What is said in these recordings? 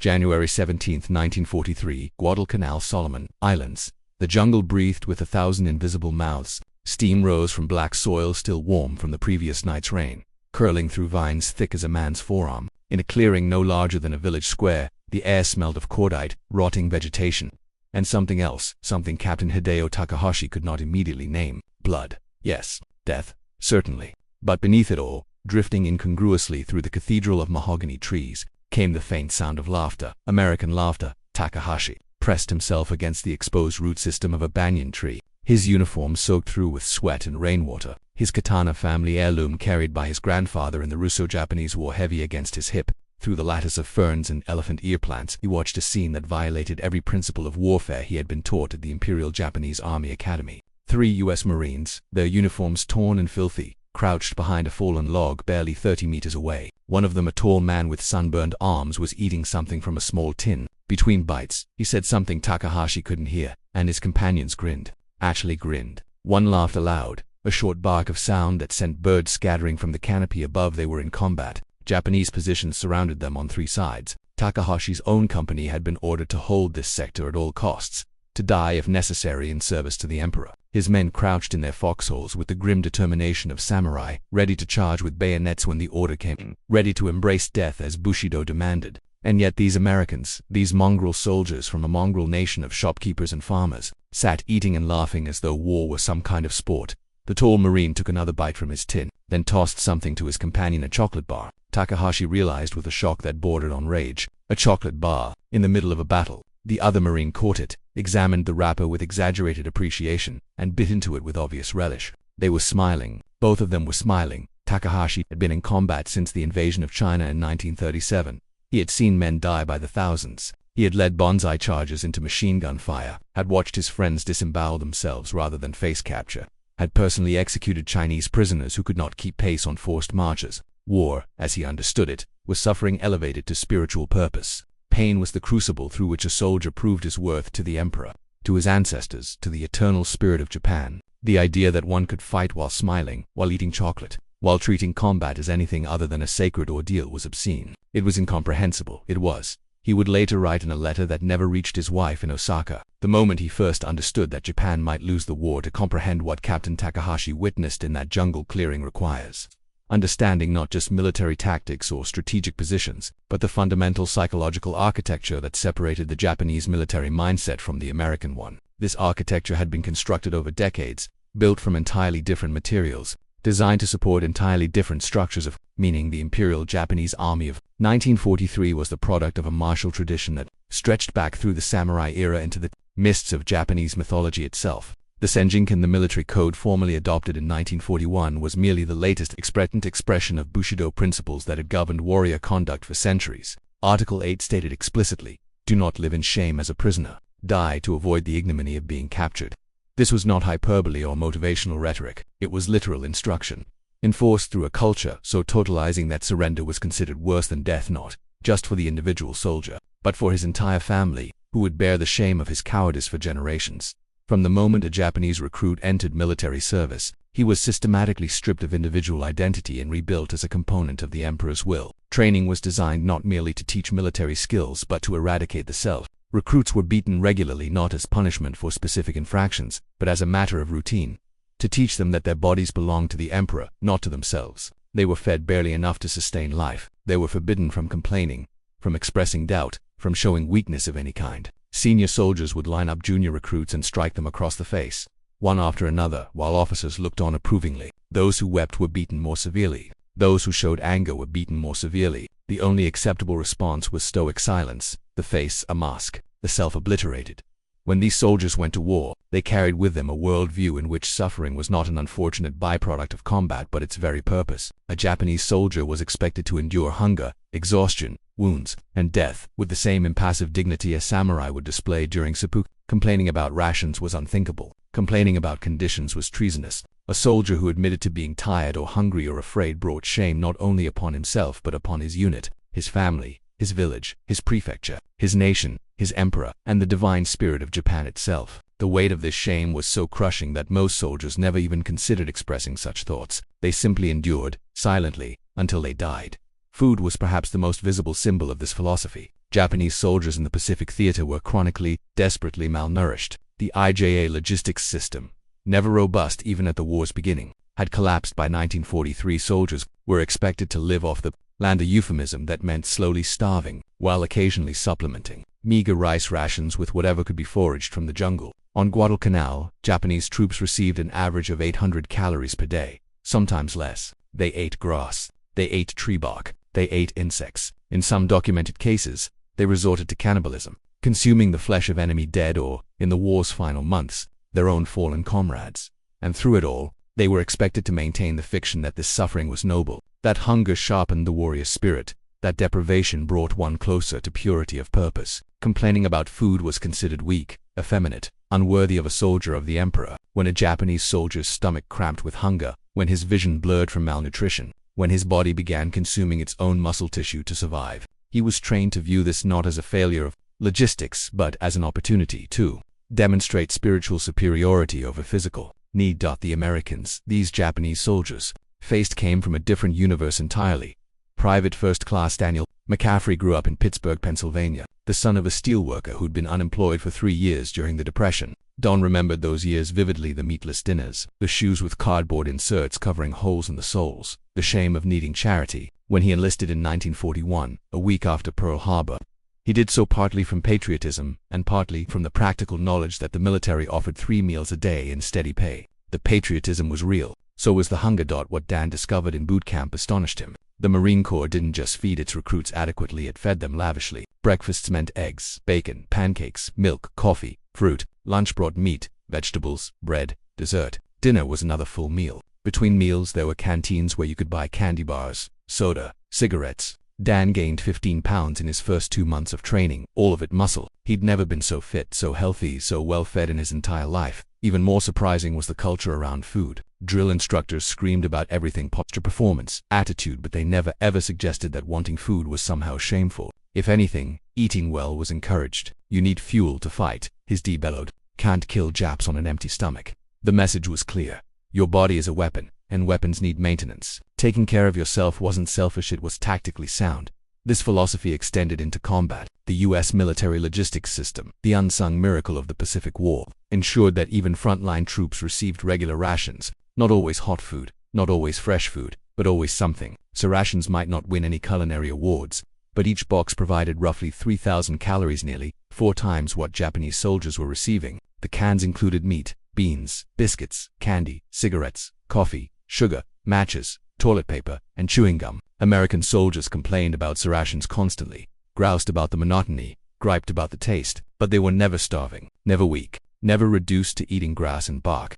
January 17, 1943, Guadalcanal, Solomon Islands. The jungle breathed with 1,000 invisible mouths. Steam rose from black soil still warm from the previous night's rain, curling through vines thick as a man's forearm. In a clearing no larger than a village square, the air smelled of cordite, rotting vegetation, and something else, something Captain Hideo Takahashi could not immediately name. Blood. Yes. Death. Certainly. But beneath it all, drifting incongruously through the cathedral of mahogany trees, came the faint sound of laughter. American laughter. Takahashi pressed himself against the exposed root system of a banyan tree, his uniform soaked through with sweat and rainwater, his katana family heirloom carried by his grandfather in the Russo-Japanese War heavy against his hip. Through the lattice of ferns and elephant ear plants, he watched a scene that violated every principle of warfare he had been taught at the Imperial Japanese Army Academy. 3 U.S. Marines, their uniforms torn and filthy, crouched behind a fallen log barely 30 meters away. One of them, a tall man with sunburned arms, was eating something from a small tin. Between bites, he said something Takahashi couldn't hear, and his companions grinned. Actually grinned. One laughed aloud, a short bark of sound that sent birds scattering from the canopy above. They were in combat. Japanese positions surrounded them on 3 sides. Takahashi's own company had been ordered to hold this sector at all costs, to die if necessary in service to the emperor. His men crouched in their foxholes with the grim determination of samurai, ready to charge with bayonets when the order came, ready to embrace death as Bushido demanded. And yet these Americans, these mongrel soldiers from a mongrel nation of shopkeepers and farmers, sat eating and laughing as though war were some kind of sport. The tall Marine took another bite from his tin, then tossed something to his companion, a chocolate bar. Takahashi realized with a shock that bordered on rage. A chocolate bar, in the middle of a battle. The other Marine caught it, examined the wrapper with exaggerated appreciation, and bit into it with obvious relish. They were smiling. Both of them were smiling. Takahashi had been in combat since the invasion of China in 1937. He had seen men die by the thousands. He had led bonsai charges into machine gun fire, had watched his friends disembowel themselves rather than face capture, had personally executed Chinese prisoners who could not keep pace on forced marches. War, as he understood it, was suffering elevated to spiritual purpose. Pain was the crucible through which a soldier proved his worth to the emperor, to his ancestors, to the eternal spirit of Japan. The idea that one could fight while smiling, while eating chocolate, while treating combat as anything other than a sacred ordeal was obscene. It was incomprehensible. It was. He would later write in a letter that never reached his wife in Osaka, the moment he first understood that Japan might lose the war, to comprehend what Captain Takahashi witnessed in that jungle clearing requires understanding not just military tactics or strategic positions, but the fundamental psychological architecture that separated the Japanese military mindset from the American one. This architecture had been constructed over decades, built from entirely different materials, designed to support entirely different structures of meaning. The Imperial Japanese Army of 1943 was the product of a martial tradition that stretched back through the samurai era into the mists of Japanese mythology itself. The Senjinkan, the military code formally adopted in 1941, was merely the latest expression of Bushido principles that had governed warrior conduct for centuries. Article 8 stated explicitly, "Do not live in shame as a prisoner. Die to avoid the ignominy of being captured." This was not hyperbole or motivational rhetoric. It was literal instruction, enforced through a culture so totalizing that surrender was considered worse than death, not just for the individual soldier, but for his entire family, who would bear the shame of his cowardice for generations. From the moment a Japanese recruit entered military service, he was systematically stripped of individual identity and rebuilt as a component of the emperor's will. Training was designed not merely to teach military skills but to eradicate the self. Recruits were beaten regularly, not as punishment for specific infractions, but as a matter of routine, to teach them that their bodies belonged to the emperor, not to themselves. They were fed barely enough to sustain life. They were forbidden from complaining, from expressing doubt, from showing weakness of any kind. Senior soldiers would line up junior recruits and strike them across the face, one after another, while officers looked on approvingly. Those who wept were beaten more severely. Those who showed anger were beaten more severely. The only acceptable response was stoic silence, the face a mask, the self obliterated. When these soldiers went to war, they carried with them a worldview in which suffering was not an unfortunate byproduct of combat but its very purpose. A Japanese soldier was expected to endure hunger, exhaustion, wounds, and death with the same impassive dignity a samurai would display during seppuku. Complaining about rations was unthinkable. Complaining about conditions was treasonous. A soldier who admitted to being tired or hungry or afraid brought shame not only upon himself but upon his unit, his family, his village, his prefecture, his nation, his emperor, and the divine spirit of Japan itself. The weight of this shame was so crushing that most soldiers never even considered expressing such thoughts. They simply endured, silently, until they died. Food was perhaps the most visible symbol of this philosophy. Japanese soldiers in the Pacific Theater were chronically, desperately malnourished. The IJA logistics system, never robust even at the war's beginning, had collapsed by 1943. Soldiers were expected to live off the land, a euphemism that meant slowly starving, while occasionally supplementing meager rice rations with whatever could be foraged from the jungle. On Guadalcanal, Japanese troops received an average of 800 calories per day, sometimes less. They ate grass, they ate tree bark, they ate insects. In some documented cases, they resorted to cannibalism, consuming the flesh of enemy dead or, in the war's final months, their own fallen comrades. And through it all, they were expected to maintain the fiction that this suffering was noble, that hunger sharpened the warrior spirit, that deprivation brought one closer to purity of purpose. Complaining about food was considered weak, effeminate, unworthy of a soldier of the emperor. When a Japanese soldier's stomach cramped with hunger, when his vision blurred from malnutrition, when his body began consuming its own muscle tissue to survive, he was trained to view this not as a failure of logistics but as an opportunity to demonstrate spiritual superiority over physical need. The Americans these Japanese soldiers faced came from a different universe entirely. Private First Class Daniel McCaffrey grew up in Pittsburgh, Pennsylvania, the son of a steelworker who'd been unemployed for 3 years during the Depression. Don remembered those years vividly: the meatless dinners, the shoes with cardboard inserts covering holes in the soles, the shame of needing charity. When he enlisted in 1941, a week after Pearl Harbor, he did so partly from patriotism and partly from the practical knowledge that the military offered 3 meals a day in steady pay. The patriotism was real, so was the hunger. What Dan discovered in boot camp astonished him. The Marine Corps didn't just feed its recruits adequately, it fed them lavishly. Breakfasts meant eggs, bacon, pancakes, milk, coffee, fruit. Lunch brought meat, vegetables, bread, dessert. Dinner was another full meal. Between meals there were canteens where you could buy candy bars, soda, cigarettes. Dan gained 15 pounds in his first 2 months of training, all of it muscle. He'd never been so fit, so healthy, so well fed in his entire life. Even more surprising was the culture around food. Drill instructors screamed about everything: posture, performance, attitude, but they never ever suggested that wanting food was somehow shameful. If anything, eating well was encouraged. You need fuel to fight, his D bellowed. Can't kill Japs on an empty stomach. The message was clear. Your body is a weapon, and weapons need maintenance. Taking care of yourself wasn't selfish, it was tactically sound. This philosophy extended into combat. The U.S. military logistics system, the unsung miracle of the Pacific War, ensured that even frontline troops received regular rations. Not always hot food, not always fresh food, but always something. So rations might not win any culinary awards, but each box provided roughly 3,000 calories, nearly 4 times what Japanese soldiers were receiving. The cans included meat, beans, biscuits, candy, cigarettes, coffee, sugar, matches, toilet paper, and chewing gum. American soldiers complained about rations constantly, groused about the monotony, griped about the taste, but they were never starving, never weak, never reduced to eating grass and bark.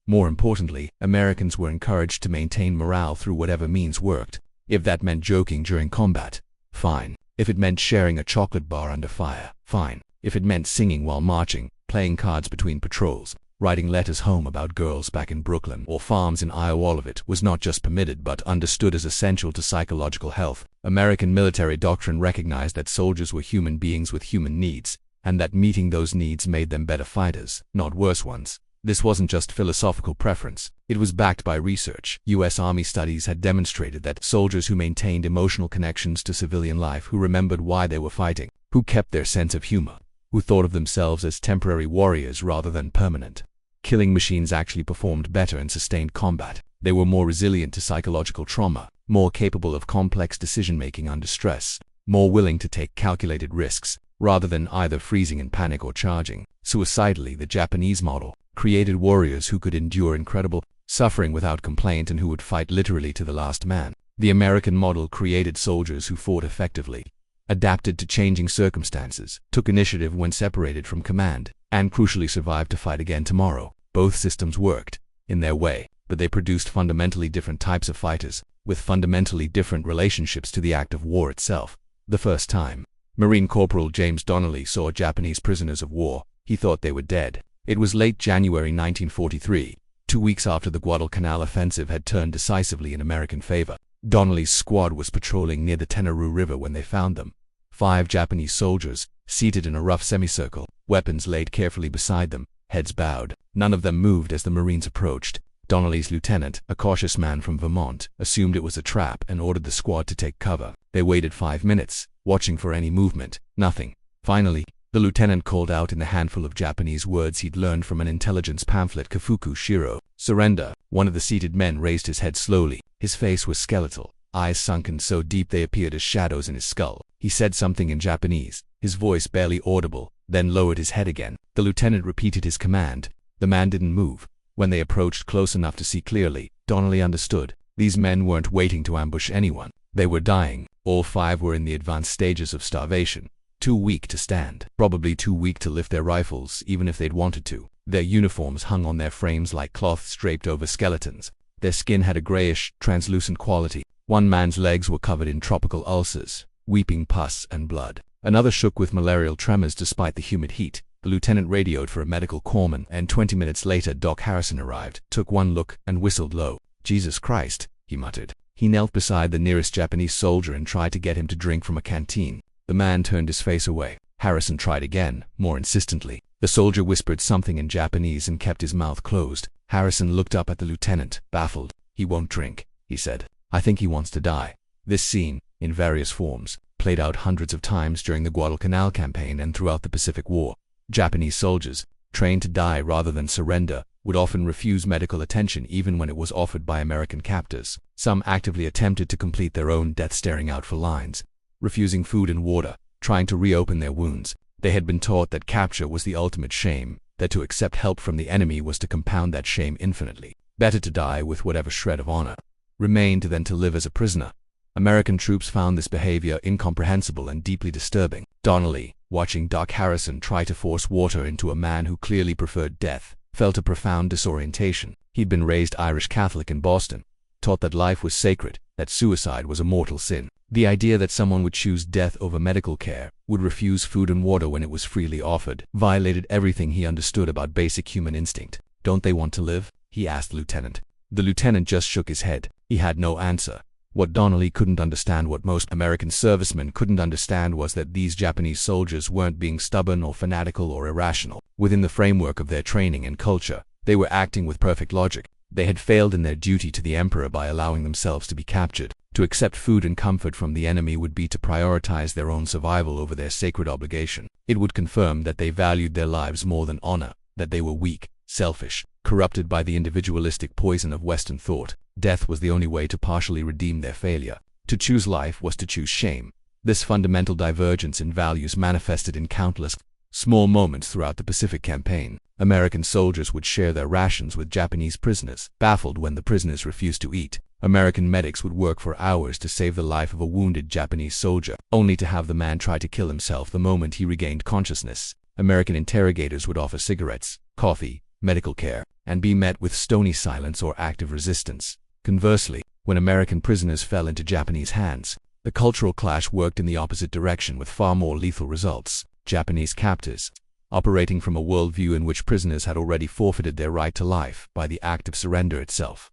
More importantly, Americans were encouraged to maintain morale through whatever means worked. If that meant joking during combat, fine. If it meant sharing a chocolate bar under fire, fine. If it meant singing while marching, playing cards between patrols, writing letters home about girls back in Brooklyn or farms in Iowa, all of it was not just permitted but understood as essential to psychological health. American military doctrine recognized that soldiers were human beings with human needs, and that meeting those needs made them better fighters, not worse ones. This wasn't just philosophical preference, it was backed by research. U.S. Army studies had demonstrated that soldiers who maintained emotional connections to civilian life, who remembered why they were fighting, who kept their sense of humor, who thought of themselves as temporary warriors rather than permanent killing machines, actually performed better in sustained combat. They were more resilient to psychological trauma, more capable of complex decision-making under stress, more willing to take calculated risks, rather than either freezing in panic or charging suicidally. The Japanese model created warriors who could endure incredible suffering without complaint and who would fight literally to the last man. The American model created soldiers who fought effectively, adapted to changing circumstances, took initiative when separated from command, and crucially survived to fight again tomorrow. Both systems worked, in their way, but they produced fundamentally different types of fighters, with fundamentally different relationships to the act of war itself. The first time Marine Corporal James Donnelly saw Japanese prisoners of war, he thought they were dead. It was late January 1943, 2 weeks after the Guadalcanal offensive had turned decisively in American favor. Donnelly's squad was patrolling near the Tenarue River when they found them. 5 Japanese soldiers, seated in a rough semicircle, weapons laid carefully beside them, heads bowed. None of them moved as the Marines approached. Donnelly's lieutenant, a cautious man from Vermont, assumed it was a trap and ordered the squad to take cover. They waited 5 minutes, watching for any movement. Nothing. Finally, the lieutenant called out in the handful of Japanese words he'd learned from an intelligence pamphlet, Kafuku Shiro. "Surrender." One of the seated men raised his head slowly. His face was skeletal, eyes sunken so deep they appeared as shadows in his skull. He said something in Japanese, his voice barely audible, then lowered his head again. The lieutenant repeated his command. The man didn't move. When they approached close enough to see clearly, Donnelly understood. These men weren't waiting to ambush anyone. They were dying. All 5 were in the advanced stages of starvation. Too weak to stand. Probably too weak to lift their rifles, even if they'd wanted to. Their uniforms hung on their frames like cloths draped over skeletons. Their skin had a grayish, translucent quality. One man's legs were covered in tropical ulcers, weeping pus and blood. Another shook with malarial tremors despite the humid heat. The lieutenant radioed for a medical corpsman, and 20 minutes later Doc Harrison arrived, took one look, and whistled low. "Jesus Christ," he muttered. He knelt beside the nearest Japanese soldier and tried to get him to drink from a canteen. The man turned his face away. Harrison tried again, more insistently. The soldier whispered something in Japanese and kept his mouth closed. Harrison looked up at the lieutenant, baffled. "He won't drink," he said. "I think he wants to die." This scene, in various forms, played out hundreds of times during the Guadalcanal campaign and throughout the Pacific War. Japanese soldiers, trained to die rather than surrender, would often refuse medical attention even when it was offered by American captors. Some actively attempted to complete their own death, staring out for lines, refusing food and water, trying to reopen their wounds. They had been taught that capture was the ultimate shame, that to accept help from the enemy was to compound that shame infinitely. Better to die with whatever shred of honor remained than to live as a prisoner. American troops found this behavior incomprehensible and deeply disturbing. Donnelly, watching Doc Harrison try to force water into a man who clearly preferred death, felt a profound disorientation. He'd been raised Irish Catholic in Boston, taught that life was sacred, that suicide was a mortal sin. The idea that someone would choose death over medical care, would refuse food and water when it was freely offered, violated everything he understood about basic human instinct. "Don't they want to live?" he asked the lieutenant. The lieutenant just shook his head. He had no answer. What Donnelly couldn't understand, what most American servicemen couldn't understand, was that these Japanese soldiers weren't being stubborn or fanatical or irrational. Within the framework of their training and culture, they were acting with perfect logic. They had failed in their duty to the emperor by allowing themselves to be captured. To accept food and comfort from the enemy would be to prioritize their own survival over their sacred obligation. It would confirm that they valued their lives more than honor, that they were weak, selfish, corrupted by the individualistic poison of Western thought. Death was the only way to partially redeem their failure. To choose life was to choose shame. This fundamental divergence in values manifested in countless small moments throughout the Pacific campaign. American soldiers would share their rations with Japanese prisoners, baffled when the prisoners refused to eat. American medics would work for hours to save the life of a wounded Japanese soldier, only to have the man try to kill himself the moment he regained consciousness. American interrogators would offer cigarettes, coffee, medical care, and be met with stony silence or active resistance. Conversely, when American prisoners fell into Japanese hands, the cultural clash worked in the opposite direction with far more lethal results. Japanese captors, operating from a worldview in which prisoners had already forfeited their right to life by the act of surrender itself,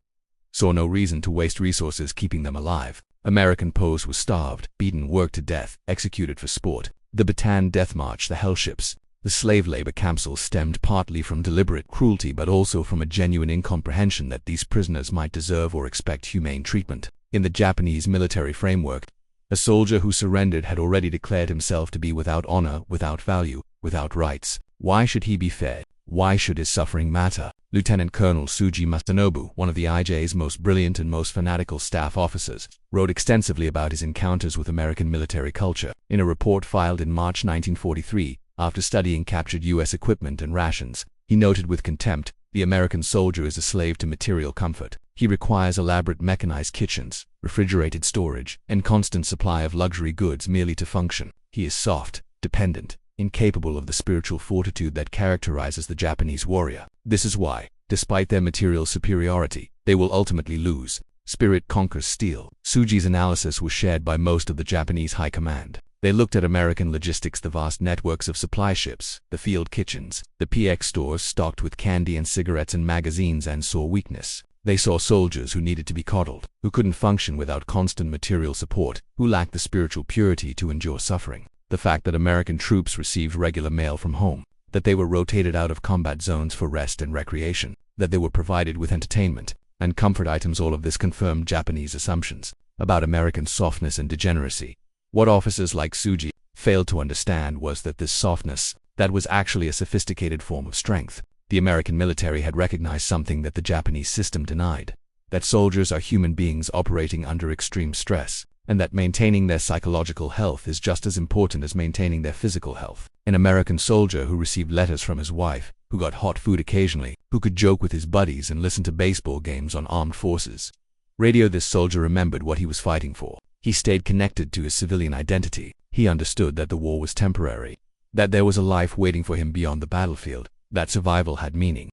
saw no reason to waste resources keeping them alive. American POWs were starved, beaten, worked to death, executed for sport. The Bataan Death March, the hell ships, the slave labor camps all stemmed partly from deliberate cruelty but also from a genuine incomprehension that these prisoners might deserve or expect humane treatment. In the Japanese military framework, a soldier who surrendered had already declared himself to be without honor, without value, without rights. Why should he be fed? Why should his suffering matter? Lieutenant Colonel Tsuji Masanobu, one of the IJ's most brilliant and most fanatical staff officers, wrote extensively about his encounters with American military culture. In a report filed in March 1943, after studying captured U.S. equipment and rations, he noted with contempt, "The American soldier is a slave to material comfort. He requires elaborate mechanized kitchens, refrigerated storage, and constant supply of luxury goods merely to function. He is soft, dependent, incapable of the spiritual fortitude that characterizes the Japanese warrior. This is why, despite their material superiority, they will ultimately lose. Spirit conquers steel." Tsuji's analysis was shared by most of the Japanese high command. They looked at American logistics, the vast networks of supply ships, the field kitchens, the PX stores stocked with candy and cigarettes and magazines, and saw weakness. They saw soldiers who needed to be coddled, who couldn't function without constant material support, who lacked the spiritual purity to endure suffering. The fact that American troops received regular mail from home, that they were rotated out of combat zones for rest and recreation, that they were provided with entertainment and comfort items. All of this confirmed Japanese assumptions about American softness and degeneracy. What officers like Tsuji failed to understand was that this softness, that was actually a sophisticated form of strength. The American military had recognized something that the Japanese system denied, that soldiers are human beings operating under extreme stress, and that maintaining their psychological health is just as important as maintaining their physical health. An American soldier who received letters from his wife, who got hot food occasionally, who could joke with his buddies and listen to baseball games on armed forces radio. This soldier remembered what he was fighting for. He stayed connected to his civilian identity. He understood that the war was temporary, that there was a life waiting for him beyond the battlefield, that survival had meaning.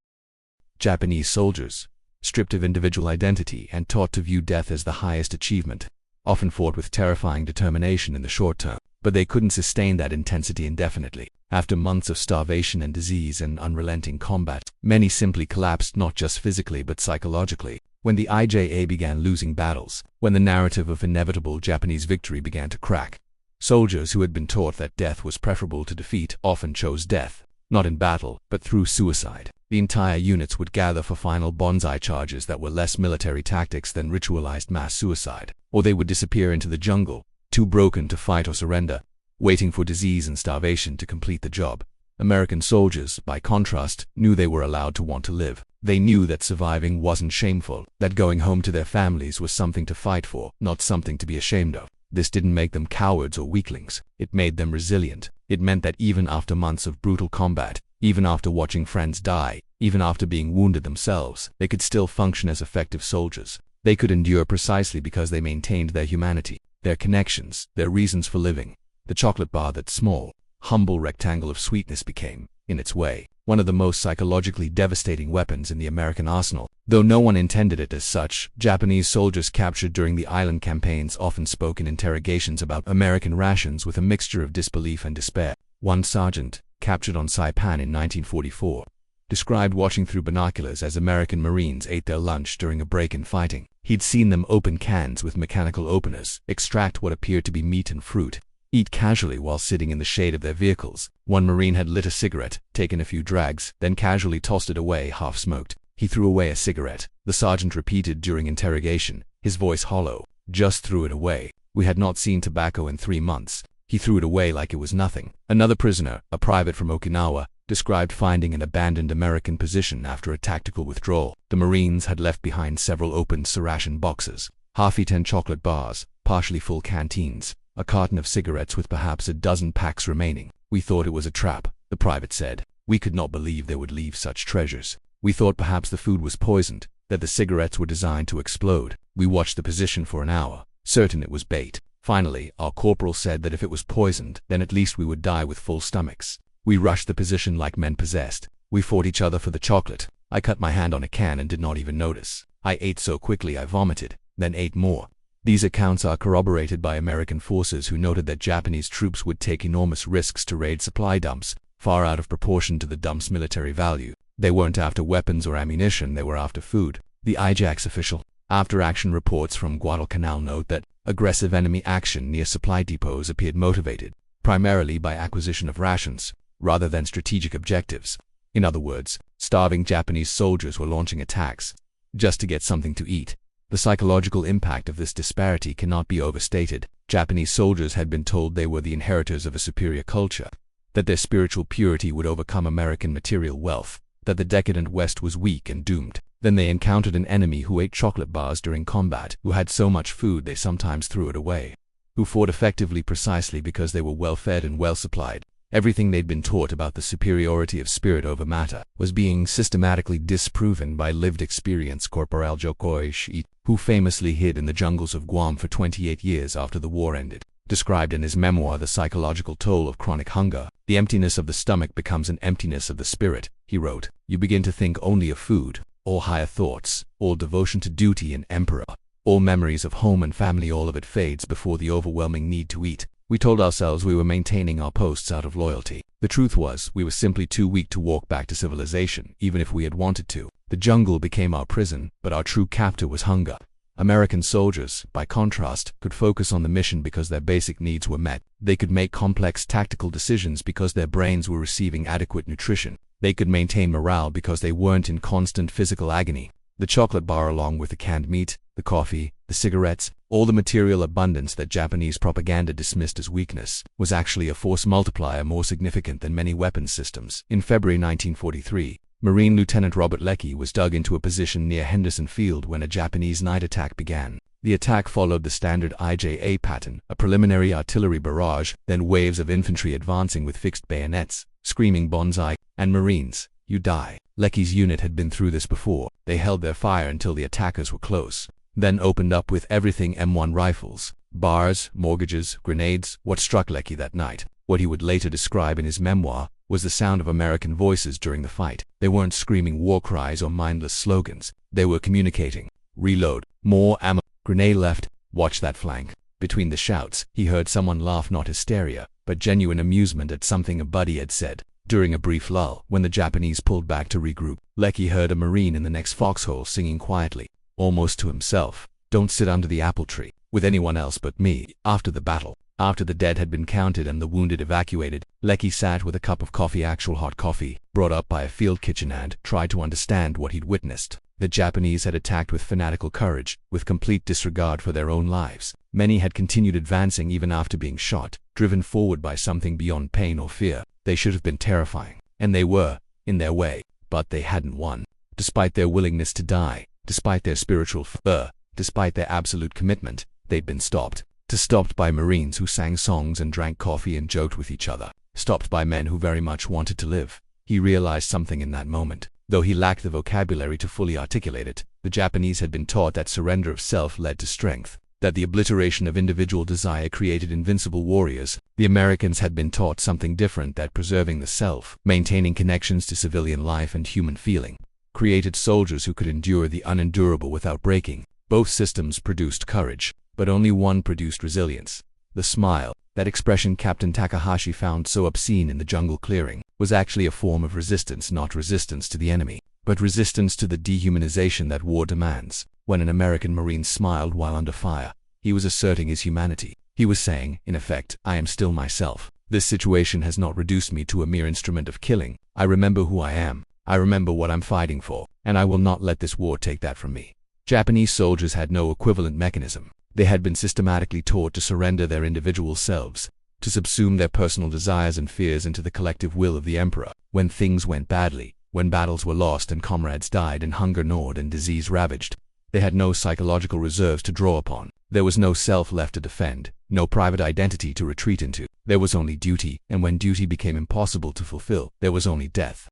Japanese soldiers, stripped of individual identity and taught to view death as the highest achievement, often fought with terrifying determination in the short term, but they couldn't sustain that intensity indefinitely. After months of starvation and disease and unrelenting combat, many simply collapsed, not just physically but psychologically. When the IJA began losing battles, when the narrative of inevitable Japanese victory began to crack, soldiers who had been taught that death was preferable to defeat often chose death, not in battle, but through suicide. The entire units would gather for final bonsai charges that were less military tactics than ritualized mass suicide, or they would disappear into the jungle, too broken to fight or surrender, waiting for disease and starvation to complete the job. American soldiers, by contrast, knew they were allowed to want to live. They knew that surviving wasn't shameful, that going home to their families was something to fight for, not something to be ashamed of. This didn't make them cowards or weaklings. It made them resilient. It meant that even after months of brutal combat, even after watching friends die, even after being wounded themselves, they could still function as effective soldiers. They could endure precisely because they maintained their humanity, their connections, their reasons for living. The chocolate bar, that small, humble rectangle of sweetness, became, in its way, one of the most psychologically devastating weapons in the American arsenal. Though no one intended it as such, Japanese soldiers captured during the island campaigns often spoke in interrogations about American rations with a mixture of disbelief and despair. One sergeant, captured on Saipan in 1944, described watching through binoculars as American Marines ate their lunch during a break in fighting. He'd seen them open cans with mechanical openers, extract what appeared to be meat and fruit, eat casually while sitting in the shade of their vehicles. One Marine had lit a cigarette, taken a few drags, then casually tossed it away half-smoked. He threw away a cigarette, the sergeant repeated during interrogation, his voice hollow. Just threw it away. We had not seen tobacco in 3 months. He threw it away like it was nothing. Another prisoner, a private from Okinawa, described finding an abandoned American position after a tactical withdrawal. The Marines had left behind several opened ration boxes, half-eaten chocolate bars, partially full canteens, a carton of cigarettes with perhaps a dozen packs remaining. We thought it was a trap, the private said. We could not believe they would leave such treasures. We thought perhaps the food was poisoned, that the cigarettes were designed to explode. We watched the position for an hour, certain it was bait. Finally, our corporal said that if it was poisoned, then at least we would die with full stomachs. We rushed the position like men possessed. We fought each other for the chocolate. I cut my hand on a can and did not even notice. I ate so quickly I vomited, then ate more. These accounts are corroborated by American forces who noted that Japanese troops would take enormous risks to raid supply dumps, far out of proportion to the dump's military value. They weren't after weapons or ammunition, they were after food. The IJAX official after-action reports from Guadalcanal note that aggressive enemy action near supply depots appeared motivated primarily by acquisition of rations, rather than strategic objectives. In other words, starving Japanese soldiers were launching attacks just to get something to eat. The psychological impact of this disparity cannot be overstated. Japanese soldiers had been told they were the inheritors of a superior culture, that their spiritual purity would overcome American material wealth, that the decadent West was weak and doomed. Then they encountered an enemy who ate chocolate bars during combat, who had so much food they sometimes threw it away, who fought effectively precisely because they were well-fed and well-supplied. Everything they'd been taught about the superiority of spirit over matter was being systematically disproven by lived experience. Corporal Jokoi Shi, who famously hid in the jungles of Guam for 28 years after the war ended, described in his memoir the psychological toll of chronic hunger. The emptiness of the stomach becomes an emptiness of the spirit, he wrote. You begin to think only of food, all higher thoughts, all devotion to duty and emperor, all memories of home and family, all of it fades before the overwhelming need to eat. We told ourselves we were maintaining our posts out of loyalty. The truth was, we were simply too weak to walk back to civilization, even if we had wanted to. The jungle became our prison, but our true captor was hunger. American soldiers, by contrast, could focus on the mission because their basic needs were met. They could make complex tactical decisions because their brains were receiving adequate nutrition. They could maintain morale because they weren't in constant physical agony. The chocolate bar, along with the canned meat, the coffee, the cigarettes, all the material abundance that Japanese propaganda dismissed as weakness, was actually a force multiplier more significant than many weapons systems. In February 1943, Marine Lieutenant Robert Leckie was dug into a position near Henderson Field when a Japanese night attack began. The attack followed the standard IJA pattern, a preliminary artillery barrage, then waves of infantry advancing with fixed bayonets, screaming "Bonsai" and "Marines, you die." Leckie's unit had been through this before. They held their fire until the attackers were close, then opened up with everything M1 rifles, bars, mortgages, grenades. What struck Leckie that night, what he would later describe in his memoir, was the sound of American voices during the fight. They weren't screaming war cries or mindless slogans. They were communicating. "Reload. More ammo. Grenade left. Watch that flank." Between the shouts, he heard someone laugh, not hysteria, but genuine amusement at something a buddy had said. During a brief lull, when the Japanese pulled back to regroup, Leckie heard a Marine in the next foxhole singing quietly, almost to himself, "Don't sit under the apple tree with anyone else but me." After the battle, after the dead had been counted and the wounded evacuated, Leckie sat with a cup of coffee, actual hot coffee, brought up by a field kitchen, and tried to understand what he'd witnessed. The Japanese had attacked with fanatical courage, with complete disregard for their own lives. Many had continued advancing even after being shot, driven forward by something beyond pain or fear. They should have been terrifying, and they were, in their way, but they hadn't won. Despite their willingness to die, despite their spiritual fervor, despite their absolute commitment, they'd been stopped. Stopped by Marines who sang songs and drank coffee and joked with each other. Stopped by men who very much wanted to live. He realized something in that moment. Though he lacked the vocabulary to fully articulate it, the Japanese had been taught that surrender of self led to strength, that the obliteration of individual desire created invincible warriors. The Americans had been taught something different, that preserving the self, maintaining connections to civilian life and human feeling, created soldiers who could endure the unendurable without breaking. Both systems produced courage, but only one produced resilience. The smile, that expression Captain Takahashi found so obscene in the jungle clearing, was actually a form of resistance, not resistance to the enemy, but resistance to the dehumanization that war demands. When an American Marine smiled while under fire, he was asserting his humanity. He was saying, in effect, "I am still myself. This situation has not reduced me to a mere instrument of killing. I remember who I am. I remember what I'm fighting for, and I will not let this war take that from me." Japanese soldiers had no equivalent mechanism. They had been systematically taught to surrender their individual selves, to subsume their personal desires and fears into the collective will of the emperor. When things went badly, when battles were lost and comrades died and hunger gnawed and disease ravaged, they had no psychological reserves to draw upon. There was no self left to defend, no private identity to retreat into. There was only duty, and when duty became impossible to fulfill, there was only death.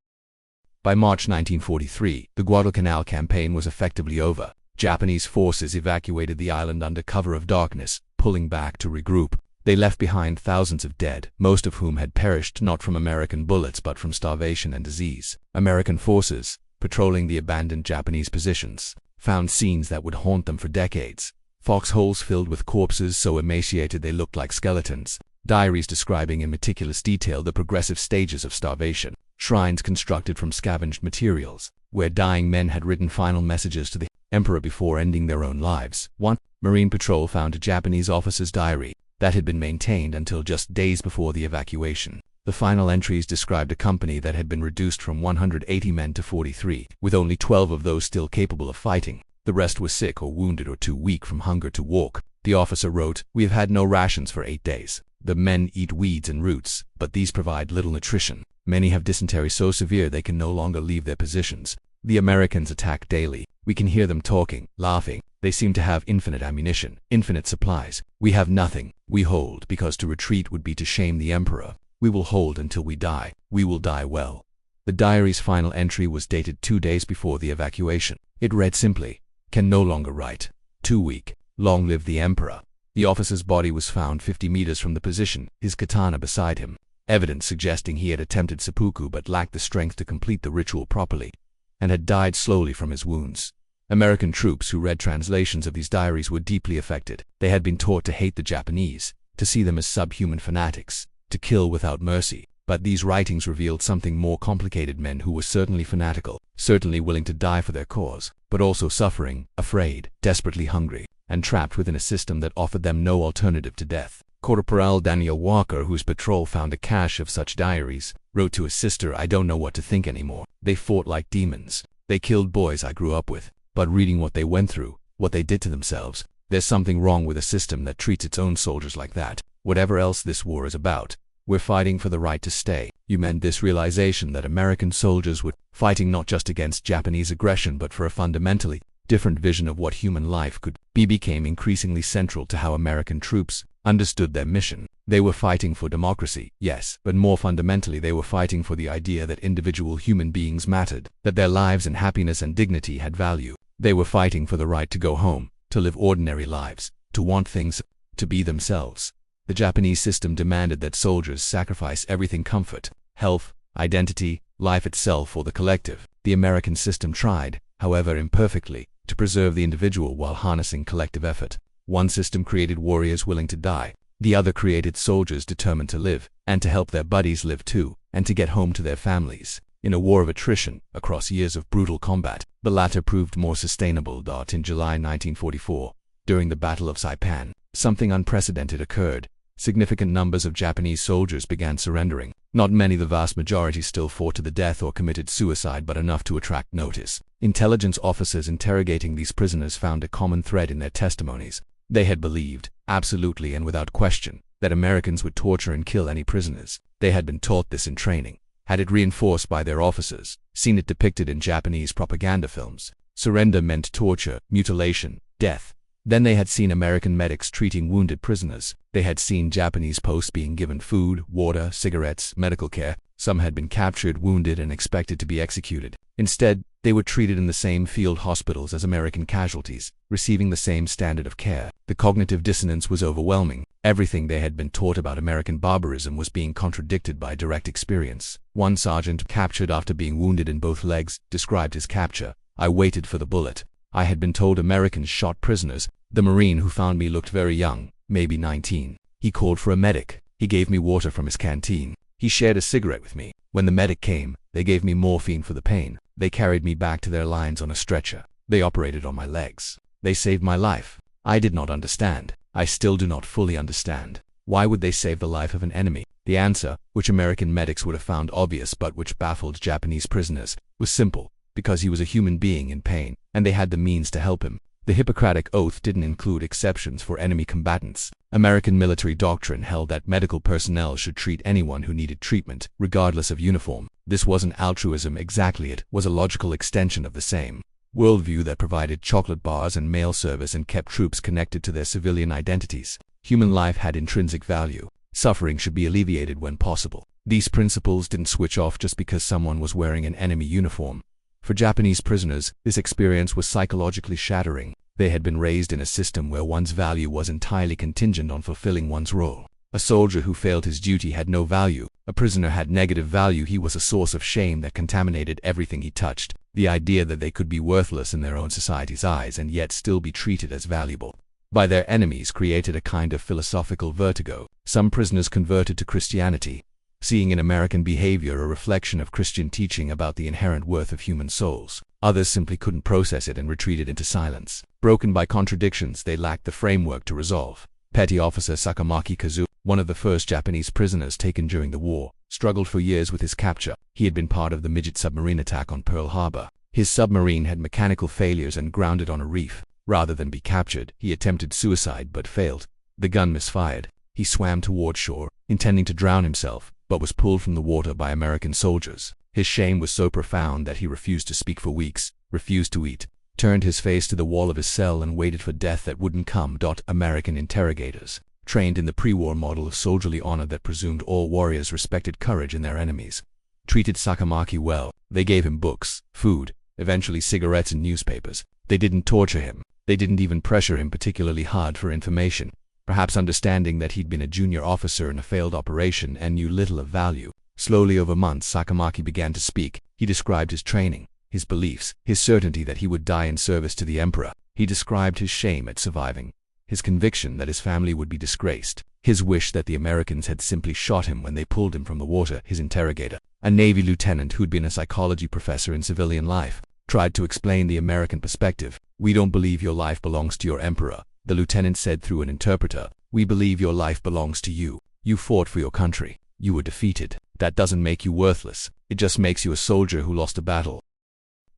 By March 1943, the Guadalcanal campaign was effectively over. Japanese forces evacuated the island under cover of darkness, pulling back to regroup. They left behind thousands of dead, most of whom had perished not from American bullets but from starvation and disease. American forces, patrolling the abandoned Japanese positions, found scenes that would haunt them for decades. Foxholes filled with corpses so emaciated they looked like skeletons. Diaries describing in meticulous detail the progressive stages of starvation. Shrines constructed from scavenged materials, where dying men had written final messages to the emperor before ending their own lives. One Marine patrol found a Japanese officer's diary that had been maintained until just days before the evacuation. The final entries described a company that had been reduced from 180 men to 43, with only 12 of those still capable of fighting. The rest were sick or wounded or too weak from hunger to walk. The officer wrote, "We have had no rations for 8 days. The men eat weeds and roots, but these provide little nutrition. Many have dysentery so severe they can no longer leave their positions. The Americans attack daily. We can hear them talking, laughing. They seem to have infinite ammunition, infinite supplies. We have nothing. We hold because to retreat would be to shame the emperor. We will hold until we die. We will die well." The diary's final entry was dated 2 days before the evacuation. It read simply, "Can no longer write. Too weak. Long live the emperor." The officer's body was found 50 meters from the position, his katana beside him. Evidence suggesting he had attempted seppuku but lacked the strength to complete the ritual properly, and had died slowly from his wounds. American troops who read translations of these diaries were deeply affected. They had been taught to hate the Japanese, to see them as subhuman fanatics, to kill without mercy. But these writings revealed something more complicated: men who were certainly fanatical, certainly willing to die for their cause, but also suffering, afraid, desperately hungry, and trapped within a system that offered them no alternative to death. Corporal Daniel Walker, whose patrol found a cache of such diaries, wrote to his sister, "I don't know what to think anymore. They fought like demons. They killed boys I grew up with. But reading what they went through, what they did to themselves, there's something wrong with a system that treats its own soldiers like that. Whatever else this war is about, we're fighting for the right to stay." You meant this realization that American soldiers were fighting not just against Japanese aggression but for a fundamentally different vision of what human life could be became increasingly central to how American troops understood their mission. They were fighting for democracy, yes, but more fundamentally they were fighting for the idea that individual human beings mattered, that their lives and happiness and dignity had value. They were fighting for the right to go home, to live ordinary lives, to want things, to be themselves. The Japanese system demanded that soldiers sacrifice everything: comfort, health, identity, life itself for the collective. The American system tried, however imperfectly, to preserve the individual while harnessing collective effort. One system created warriors willing to die. The other created soldiers determined to live, and to help their buddies live too, and to get home to their families. In a war of attrition, across years of brutal combat, the latter proved more sustainable. In July 1944, during the Battle of Saipan, something unprecedented occurred. Significant numbers of Japanese soldiers began surrendering. Not many, the vast majority, still fought to the death or committed suicide, but enough to attract notice. Intelligence officers interrogating these prisoners found a common thread in their testimonies. They had believed, absolutely and without question, that Americans would torture and kill any prisoners. They had been taught this in training, had it reinforced by their officers, seen it depicted in Japanese propaganda films. Surrender meant torture, mutilation, death. Then they had seen American medics treating wounded prisoners. They had seen Japanese posts being given food, water, cigarettes, medical care. Some had been captured, wounded, and expected to be executed. Instead, they were treated in the same field hospitals as American casualties, receiving the same standard of care. The cognitive dissonance was overwhelming. Everything they had been taught about American barbarism was being contradicted by direct experience. One sergeant, captured after being wounded in both legs, described his capture. "I waited for the bullet. I had been told Americans shot prisoners. The Marine who found me looked very young, maybe 19. He called for a medic. He gave me water from his canteen. He shared a cigarette with me. When the medic came, they gave me morphine for the pain. They carried me back to their lines on a stretcher. They operated on my legs. They saved my life." I did not understand. I still do not fully understand. Why would they save the life of an enemy? The answer, which American medics would have found obvious but which baffled Japanese prisoners, was simple: because he was a human being in pain, and they had the means to help him. The Hippocratic Oath didn't include exceptions for enemy combatants. American military doctrine held that medical personnel should treat anyone who needed treatment, regardless of uniform. This wasn't altruism exactly, it was a logical extension of the same worldview that provided chocolate bars and mail service and kept troops connected to their civilian identities. Human life had intrinsic value. Suffering should be alleviated when possible. These principles didn't switch off just because someone was wearing an enemy uniform. For Japanese prisoners, this experience was psychologically shattering. They had been raised in a system where one's value was entirely contingent on fulfilling one's role. A soldier who failed his duty had no value. A prisoner had negative value. He was a source of shame that contaminated everything he touched. The idea that they could be worthless in their own society's eyes and yet still be treated as valuable by their enemies created a kind of philosophical vertigo. Some prisoners converted to Christianity, seeing in American behavior a reflection of Christian teaching about the inherent worth of human souls. Others simply couldn't process it and retreated into silence. Broken by contradictions they lacked the framework to resolve. Petty Officer Sakamaki Kazuo, one of the first Japanese prisoners taken during the war, struggled for years with his capture. He had been part of the midget submarine attack on Pearl Harbor. His submarine had mechanical failures and grounded on a reef. Rather than be captured, he attempted suicide but failed. The gun misfired. He swam toward shore, intending to drown himself, but was pulled from the water by American soldiers. His shame was so profound that he refused to speak for weeks, refused to eat, turned his face to the wall of his cell and waited for death that wouldn't come. American interrogators, trained in the pre-war model of soldierly honor that presumed all warriors respected courage in their enemies, treated Sakamaki well. They gave him books, food, eventually cigarettes and newspapers. They didn't torture him. They didn't even pressure him particularly hard for information. Perhaps understanding that he'd been a junior officer in a failed operation and knew little of value. Slowly over months Sakamaki began to speak. He described his training, his beliefs, his certainty that he would die in service to the emperor. He described his shame at surviving, his conviction that his family would be disgraced, his wish that the Americans had simply shot him when they pulled him from the water. His interrogator, a Navy lieutenant who'd been a psychology professor in civilian life, tried to explain the American perspective. "We don't believe your life belongs to your emperor," the lieutenant said through an interpreter. "We believe your life belongs to you. You fought for your country. You were defeated. That doesn't make you worthless. It just makes you a soldier who lost a battle.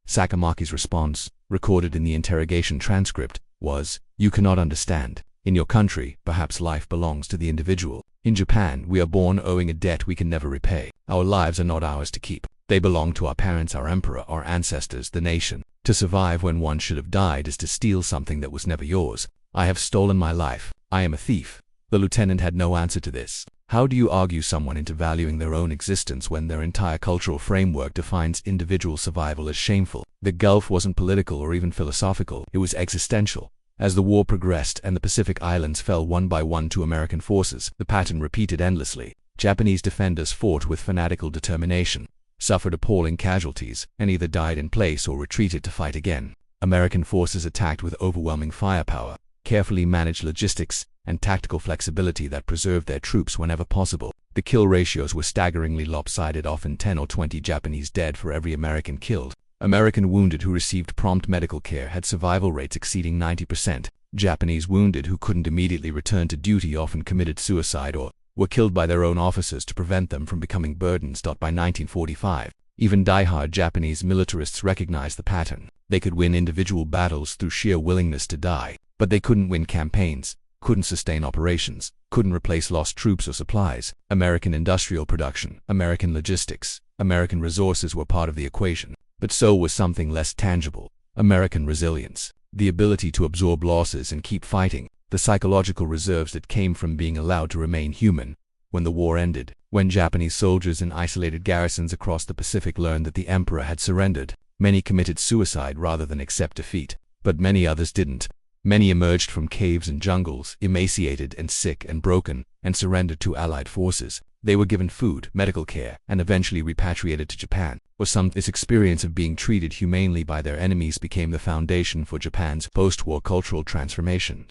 Sakamaki's response, recorded in the interrogation transcript, was, "You cannot understand. In your country, perhaps life belongs to the individual. In Japan, we are born owing a debt we can never repay. Our lives are not ours to keep. They belong to our parents, our emperor, our ancestors, the nation. To survive when one should have died is to steal something that was never yours. I have stolen my life. I am a thief." The lieutenant had no answer to this. How do you argue someone into valuing their own existence when their entire cultural framework defines individual survival as shameful? The Gulf wasn't political or even philosophical, it was existential. As the war progressed and the Pacific Islands fell one by one to American forces, the pattern repeated endlessly. Japanese defenders fought with fanatical determination, suffered appalling casualties, and either died in place or retreated to fight again. American forces attacked with overwhelming firepower, carefully managed logistics, and tactical flexibility that preserved their troops whenever possible. The kill ratios were staggeringly lopsided, often 10 or 20 Japanese dead for every American killed. American wounded who received prompt medical care had survival rates exceeding 90%. Japanese wounded who couldn't immediately return to duty often committed suicide or were killed by their own officers to prevent them from becoming burdens. By 1945, even die-hard Japanese militarists recognized the pattern. They could win individual battles through sheer willingness to die, but they couldn't win campaigns, couldn't sustain operations, couldn't replace lost troops or supplies. American industrial production, American logistics, American resources were part of the equation, but so was something less tangible: American resilience, the ability to absorb losses and keep fighting, the psychological reserves that came from being allowed to remain human. When the war ended, when Japanese soldiers in isolated garrisons across the Pacific learned that the emperor had surrendered, many committed suicide rather than accept defeat, but many others didn't. Many emerged from caves and jungles, emaciated and sick and broken, and surrendered to Allied forces. They were given food, medical care, and eventually repatriated to Japan. For some, this experience of being treated humanely by their enemies became the foundation for Japan's post-war cultural transformation.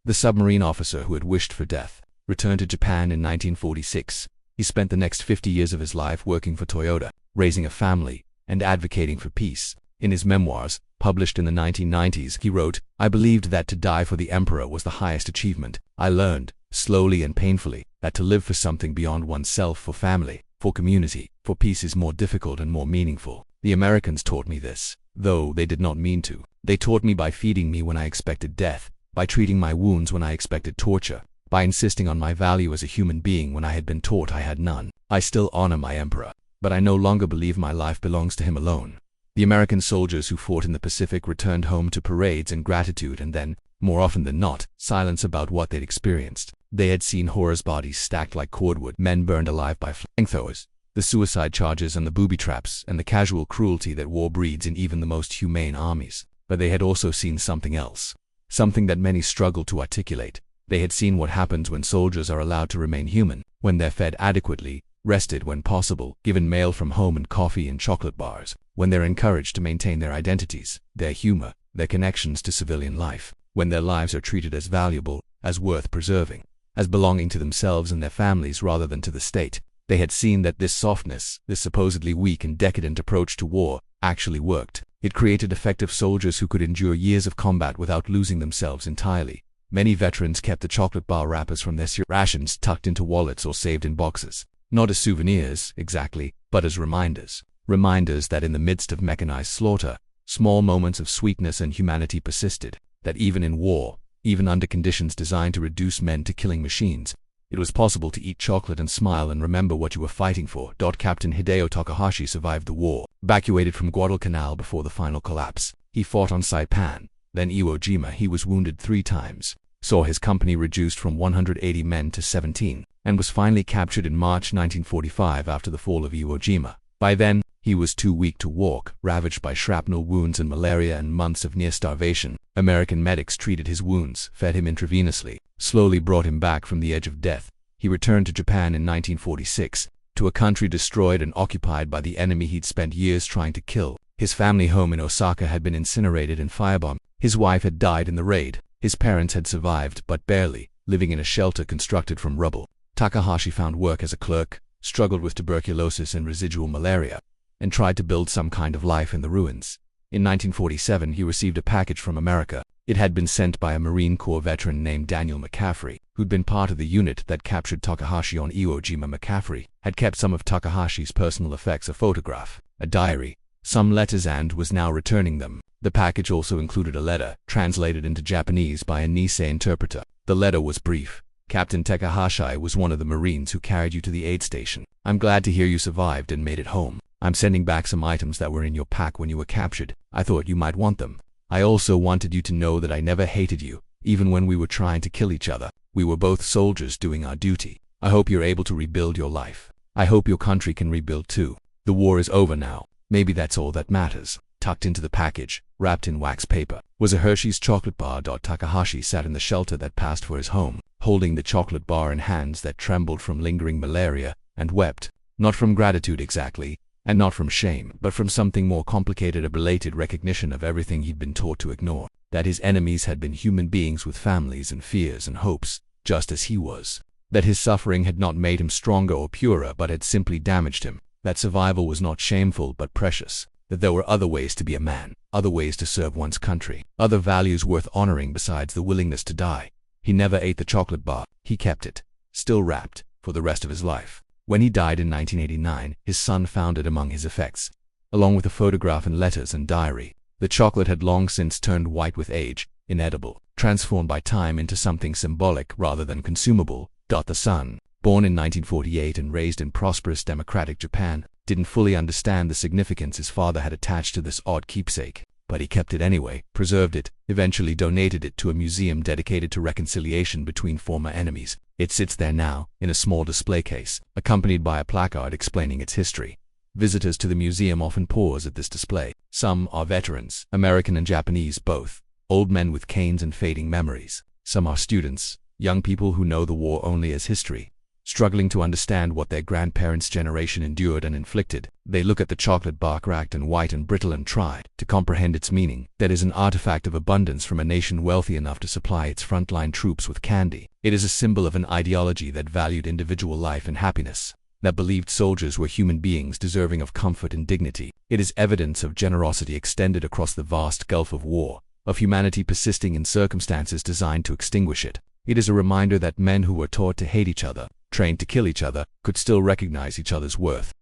The submarine officer who had wished for death, returned to Japan in 1946. He spent the next 50 years of his life working for Toyota, raising a family, and advocating for peace. In his memoirs, published in the 1990s, he wrote, "I believed that to die for the emperor was the highest achievement. I learned, slowly and painfully, that to live for something beyond oneself, for family, for community, for peace is more difficult and more meaningful. The Americans taught me this, though they did not mean to. They taught me by feeding me when I expected death, by treating my wounds when I expected torture, by insisting on my value as a human being when I had been taught I had none. I still honor my emperor, but I no longer believe my life belongs to him alone." The American soldiers who fought in the Pacific returned home to parades and gratitude and then, more often than not, silence about what they'd experienced. They had seen horrors, bodies stacked like cordwood, men burned alive by flamethrowers, the suicide charges and the booby traps, and the casual cruelty that war breeds in even the most humane armies. But they had also seen something else, something that many struggle to articulate. They had seen what happens when soldiers are allowed to remain human, when they're fed adequately, rested when possible, given mail from home and coffee and chocolate bars, when they're encouraged to maintain their identities, their humor, their connections to civilian life, when their lives are treated as valuable, as worth preserving, as belonging to themselves and their families rather than to the state. They had seen that this softness, this supposedly weak and decadent approach to war, actually worked. It created effective soldiers who could endure years of combat without losing themselves entirely. Many veterans kept the chocolate bar wrappers from their rations tucked into wallets or saved in boxes, not as souvenirs, exactly, but as reminders. Reminders that in the midst of mechanized slaughter, small moments of sweetness and humanity persisted, that even in war, even under conditions designed to reduce men to killing machines, it was possible to eat chocolate and smile and remember what you were fighting for. Captain Hideo Takahashi survived the war, evacuated from Guadalcanal before the final collapse. He fought on Saipan, then Iwo Jima. He was wounded 3 times, saw his company reduced from 180 men to 17, and was finally captured in March 1945 after the fall of Iwo Jima. By then, he was too weak to walk, ravaged by shrapnel wounds and malaria and months of near starvation. American medics treated his wounds, fed him intravenously, slowly brought him back from the edge of death. He returned to Japan in 1946, to a country destroyed and occupied by the enemy he'd spent years trying to kill. His family home in Osaka had been incinerated and firebombed. His wife had died in the raid. His parents had survived, but barely, living in a shelter constructed from rubble. Takahashi found work as a clerk, struggled with tuberculosis and residual malaria, and tried to build some kind of life in the ruins. In 1947, he received a package from America. It had been sent by a Marine Corps veteran named Daniel McCaffrey, who'd been part of the unit that captured Takahashi on Iwo Jima McCaffrey, had kept some of Takahashi's personal effects, a photograph, a diary, some letters, and was now returning them. The package also included a letter, translated into Japanese by a Nisei interpreter. The letter was brief. Captain Takahashi was one of the Marines who carried you to the aid station. I'm glad to hear you survived and made it home. I'm sending back some items that were in your pack when you were captured. I thought you might want them. I also wanted you to know that I never hated you, even when we were trying to kill each other. We were both soldiers doing our duty. I hope you're able to rebuild your life. I hope your country can rebuild too. The war is over now. Maybe that's all that matters. Tucked into the package, wrapped in wax paper, was a Hershey's chocolate bar. Takahashi sat in the shelter that passed for his home, holding the chocolate bar in hands that trembled from lingering malaria, and wept. Not from gratitude exactly, and not from shame, but from something more complicated, a belated recognition of everything he'd been taught to ignore. That his enemies had been human beings with families and fears and hopes, just as he was. That his suffering had not made him stronger or purer, but had simply damaged him. That survival was not shameful but precious. That there were other ways to be a man, other ways to serve one's country, other values worth honoring besides the willingness to die. He never ate the chocolate bar. He kept it, still wrapped, for the rest of his life. When he died in 1989, his son found it among his effects, along with a photograph and letters and diary. The chocolate had long since turned white with age, inedible, transformed by time into something symbolic rather than consumable. The son, born in 1948 and raised in prosperous democratic Japan, didn't fully understand the significance his father had attached to this odd keepsake. But he kept it anyway, preserved it, eventually donated it to a museum dedicated to reconciliation between former enemies. It sits there now, in a small display case, accompanied by a placard explaining its history. Visitors to the museum often pause at this display. Some are veterans, American and Japanese both, old men with canes and fading memories. Some are students, young people who know the war only as history, struggling to understand what their grandparents' generation endured and inflicted. They look at the chocolate bar cracked and white and brittle and try to comprehend its meaning. That is an artifact of abundance from a nation wealthy enough to supply its frontline troops with candy. It is a symbol of an ideology that valued individual life and happiness, that believed soldiers were human beings deserving of comfort and dignity. It is evidence of generosity extended across the vast gulf of war, of humanity persisting in circumstances designed to extinguish it. It is a reminder that men who were taught to hate each other, trained to kill each other, could still recognize each other's worth.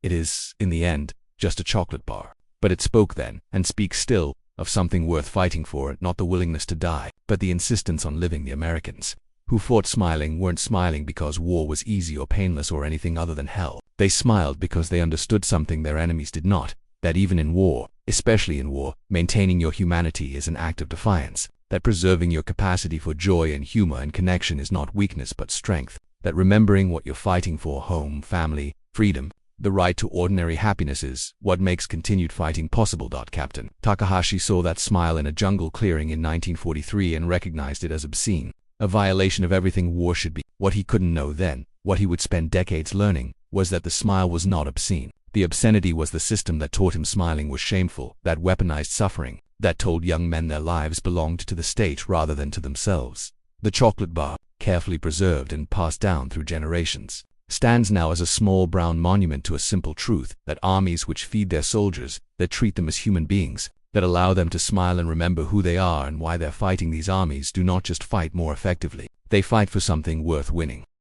It is, in the end, just a chocolate bar. But it spoke then, and speaks still, of something worth fighting for, not the willingness to die, but the insistence on living. The Americans, who fought smiling, weren't smiling because war was easy or painless or anything other than hell. They smiled because they understood something their enemies did not, that even in war, especially in war, maintaining your humanity is an act of defiance, that preserving your capacity for joy and humor and connection is not weakness but strength, that remembering what you're fighting for, home, family, freedom, the right to ordinary happiness, is what makes continued fighting possible. Captain Takahashi saw that smile in a jungle clearing in 1943 and recognized it as obscene, a violation of everything war should be. What he couldn't know then, what he would spend decades learning, was that the smile was not obscene. The obscenity was the system that taught him smiling was shameful, that weaponized suffering, that told young men their lives belonged to the state rather than to themselves. The chocolate bar, carefully preserved and passed down through generations, stands now as a small brown monument to a simple truth, that armies which feed their soldiers, that treat them as human beings, that allow them to smile and remember who they are and why they're fighting, these armies do not just fight more effectively, they fight for something worth winning.